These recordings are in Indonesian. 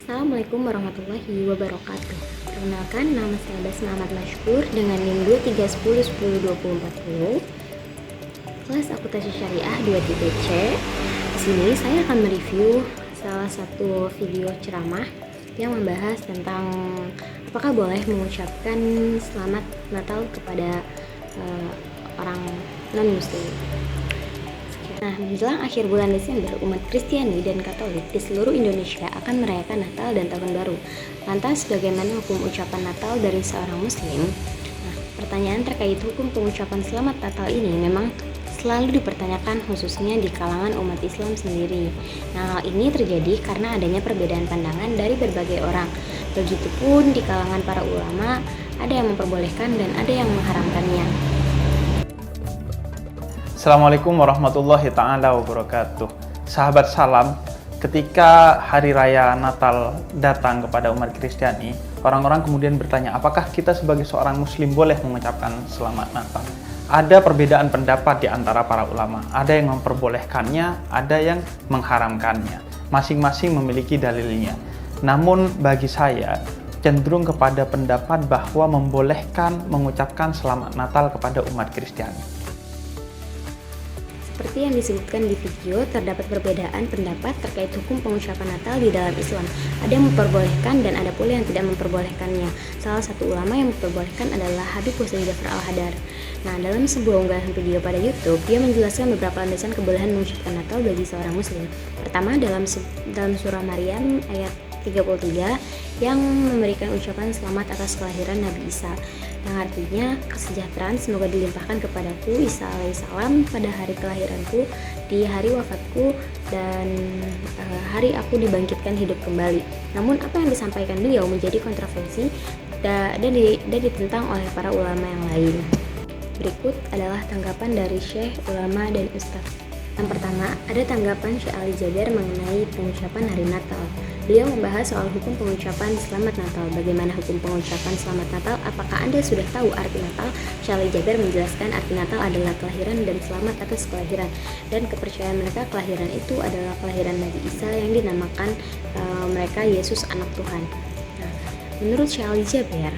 Assalamualaikum warahmatullahi wabarakatuh. Perkenalkan, nama saya Basma Ahmad Mashkur dengan NIM 2310102040, kelas Akuntansi Syariah 2.C. Di sini saya akan mereview salah satu video ceramah yang membahas tentang apakah boleh mengucapkan selamat Natal kepada orang non-muslim. Nah, menjelang akhir bulan Desember, umat Kristiani dan Katolik di seluruh Indonesia akan merayakan Natal dan Tahun Baru. Lantas, bagaimana hukum ucapan Natal dari seorang Muslim? Nah, pertanyaan terkait hukum pengucapan Selamat Natal ini memang selalu dipertanyakan khususnya di kalangan umat Islam sendiri. Nah, hal ini terjadi karena adanya perbedaan pandangan dari berbagai orang. Begitupun di kalangan para ulama, ada yang memperbolehkan dan ada yang mengharamkannya. Assalamualaikum warahmatullahi ta'ala wabarakatuh. Sahabat salam, ketika hari raya Natal datang kepada umat Kristiani, orang-orang kemudian bertanya, apakah kita sebagai seorang muslim boleh mengucapkan selamat Natal? Ada perbedaan pendapat di antara para ulama. Ada yang memperbolehkannya, ada yang mengharamkannya. Masing-masing memiliki dalilnya. Namun bagi saya, cenderung kepada pendapat bahwa membolehkan mengucapkan selamat Natal kepada umat Kristiani. Seperti yang disebutkan di video, terdapat perbedaan pendapat terkait hukum pengucapan Natal di dalam Islam. Ada yang memperbolehkan dan ada pula yang tidak memperbolehkannya. Salah satu ulama yang memperbolehkan adalah Habib Hussein Jafar Al-Hadar. Nah, dalam sebuah unggahan video pada YouTube, dia menjelaskan beberapa landasan kebolehan mengucapkan Natal bagi seorang muslim. Pertama, dalam surah Maryam ayat 33 yang memberikan ucapan selamat atas kelahiran Nabi Isa, yang artinya kesejahteraan semoga dilimpahkan kepadaku Isa alaihissalam pada hari kelahiranku, di hari wafatku, dan hari aku dibangkitkan hidup kembali. Namun apa yang disampaikan beliau menjadi kontroversi dan ditentang oleh para ulama yang lain. Berikut adalah tanggapan dari Syekh, ulama, dan Ustadz. Yang pertama, ada tanggapan Syekh Ali Jaber mengenai pengucapan hari Natal. Beliau membahas soal hukum pengucapan Selamat Natal. Bagaimana hukum pengucapan Selamat Natal? Apakah Anda sudah tahu arti Natal? Syekh Ali Jaber menjelaskan arti Natal adalah kelahiran dan selamat atas kelahiran. Dan kepercayaan mereka kelahiran itu adalah kelahiran Nabi Isa yang dinamakan mereka Yesus anak Tuhan. Nah, menurut Syekh Ali Jaber,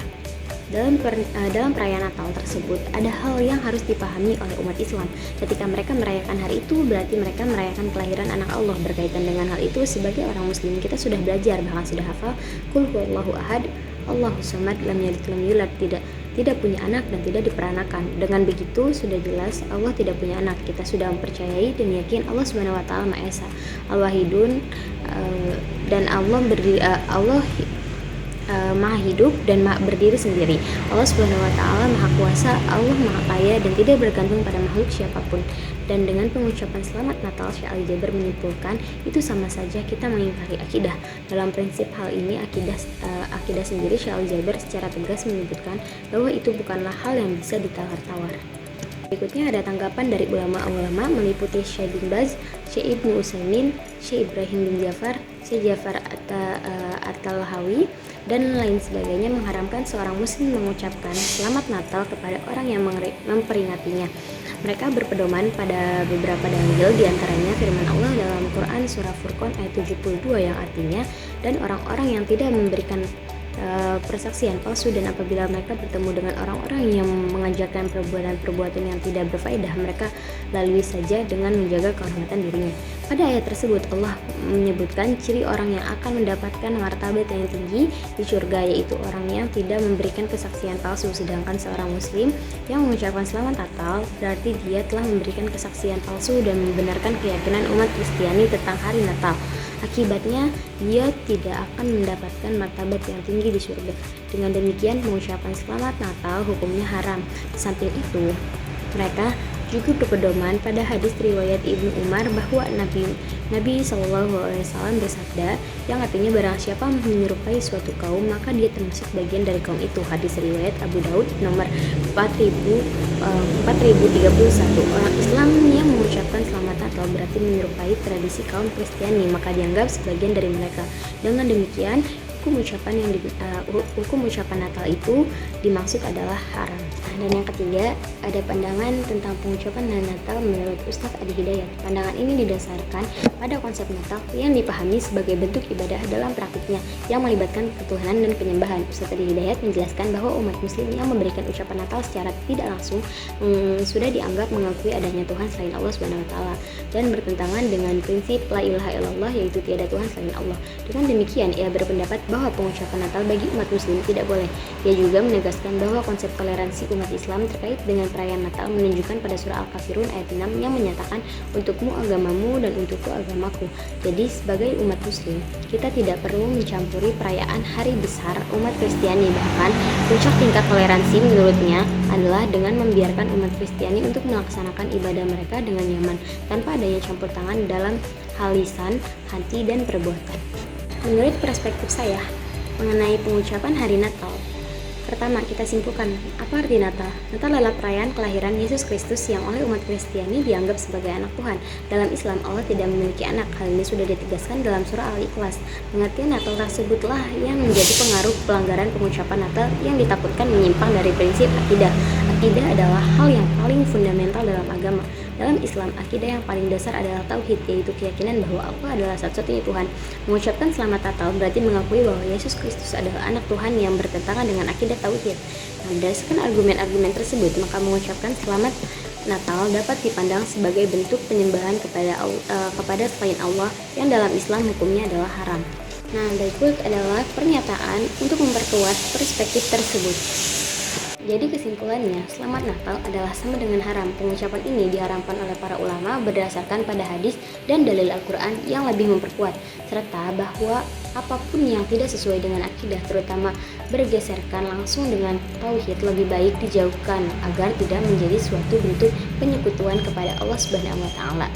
dalam perayaan Natal tersebut ada hal yang harus dipahami oleh umat Islam. Ketika mereka merayakan hari itu, berarti mereka merayakan kelahiran anak Allah. Berkaitan dengan hal itu, sebagai orang muslim kita sudah belajar, bahkan sudah hafal Qul huwallahu ahad, Allahus samad, lam yalid lam yulad, tidak punya anak dan tidak diperanakan. Dengan begitu sudah jelas Allah tidak punya anak. Kita sudah mempercayai dan yakin Allah Subhanahu wa taala Maha Esa, Al-Wahidun, dan Allah Maha hidup dan Maha berdiri sendiri. Allah Subhanahu wa taala Maha kuasa, Allah Maha kaya dan tidak bergantung pada makhluk siapapun. Dan dengan pengucapan Selamat Natal, Syekh Ali Jaber menyimpulkan itu sama saja kita mengingkari akidah. Dalam prinsip hal ini akidah sendiri, Syekh Ali Jaber secara tegas menyebutkan bahwa itu bukanlah hal yang bisa ditawar-tawar. Berikutnya ada tanggapan dari ulama-ulama meliputi Syekh bin Baz, Syekh Ibnu Utsaimin, Syekh Ibrahim bin Jafar, Syekh Jafar At-Talhawi, dan lain sebagainya mengharamkan seorang muslim mengucapkan Selamat Natal kepada orang yang memperingatinya. Mereka berpedoman pada beberapa dalil, diantaranya firman Allah dalam Quran surah Furqan ayat 72 yang artinya, dan orang-orang yang tidak memberikan persaksian palsu, dan apabila mereka bertemu dengan orang-orang yang mengajarkan perbuatan-perbuatan yang tidak berfaedah, mereka lalui saja dengan menjaga kehormatan dirinya. Pada ayat tersebut Allah menyebutkan ciri orang yang akan mendapatkan martabat yang tinggi di surga, yaitu orang yang tidak memberikan kesaksian palsu. Sedangkan seorang muslim yang mengucapkan Selamat Natal berarti dia telah memberikan kesaksian palsu dan membenarkan keyakinan umat Kristiani tentang hari Natal. Akibatnya, dia tidak akan mendapatkan martabat yang tinggi di surga. Dengan demikian, mengucapkan Selamat Natal hukumnya haram. Di samping itu, mereka juga berpedoman pada hadis riwayat Ibnu Umar bahwa Nabi SAW bersabda, yang artinya barang siapa menyerupai suatu kaum maka dia termasuk bagian dari kaum itu. Hadis riwayat Abu Daud nomor 4031. Orang Islam yang mengucapkan Selamat Natal berarti menyerupai tradisi kaum Kristiani, maka dianggap sebagian dari mereka. Dengan demikian, hukum ucapan Natal itu dimaksud adalah haram. Dan yang ketiga, ada pandangan tentang pengucapan Natal menurut Ustadz Adi Hidayat. Pandangan ini didasarkan pada konsep Natal yang dipahami sebagai bentuk ibadah dalam praktiknya yang melibatkan ketuhanan dan penyembahan. Ustaz Hidayat menjelaskan bahwa umat muslim yang memberikan ucapan Natal secara tidak langsung sudah dianggap mengakui adanya Tuhan selain Allah SWT dan bertentangan dengan prinsip la ilaha illallah, yaitu tiada Tuhan selain Allah. Dengan demikian, ia berpendapat bahwa pengucapan Natal bagi umat muslim tidak boleh. Ia juga menegaskan bahwa konsep toleransi umat Islam terkait dengan perayaan Natal menunjukkan pada surah Al-Kafirun ayat 6 yang menyatakan untukmu agamamu dan untukku agamaku. Jadi sebagai umat muslim, kita tidak perlu mencampuri perayaan hari besar umat Kristiani. Bahkan puncak tingkat toleransi menurutnya adalah dengan membiarkan umat Kristiani untuk melaksanakan ibadah mereka dengan nyaman tanpa adanya campur tangan dalam hal lisan, hati, dan perbuatan. Menurut perspektif saya mengenai pengucapan hari Natal, pertama, kita simpulkan apa arti Natal. Natal adalah perayaan kelahiran Yesus Kristus yang oleh umat Kristiani dianggap sebagai anak Tuhan. Dalam Islam, Allah tidak memiliki anak. Hal ini sudah ditegaskan dalam surah Al-Ikhlas. Pengertian Natal tersebutlah yang menjadi pengaruh pelanggaran pengucapan Natal yang ditakutkan menyimpang dari prinsip akidah. Akidah adalah hal yang paling fundamental dalam agama. Dalam Islam, akidah yang paling dasar adalah tauhid, yaitu keyakinan bahwa Allah adalah satu-satunya Tuhan. Mengucapkan selamat Natal berarti mengakui bahwa Yesus Kristus adalah anak Tuhan yang bertentangan dengan akidah tauhid. Nah, berdasarkan argumen-argumen tersebut, maka mengucapkan selamat Natal dapat dipandang sebagai bentuk penyembahan kepada selain Allah yang dalam Islam hukumnya adalah haram. Nah, berikut adalah pernyataan untuk memperkuat perspektif tersebut. Jadi kesimpulannya, selamat Natal adalah sama dengan haram. Pengucapan ini diharamkan oleh para ulama berdasarkan pada hadis dan dalil Al-Quran yang lebih memperkuat, serta bahwa apapun yang tidak sesuai dengan akidah, terutama bergeserkan langsung dengan tauhid, lebih baik dijauhkan agar tidak menjadi suatu bentuk penyekutuan kepada Allah Subhanahu wa Ta'ala.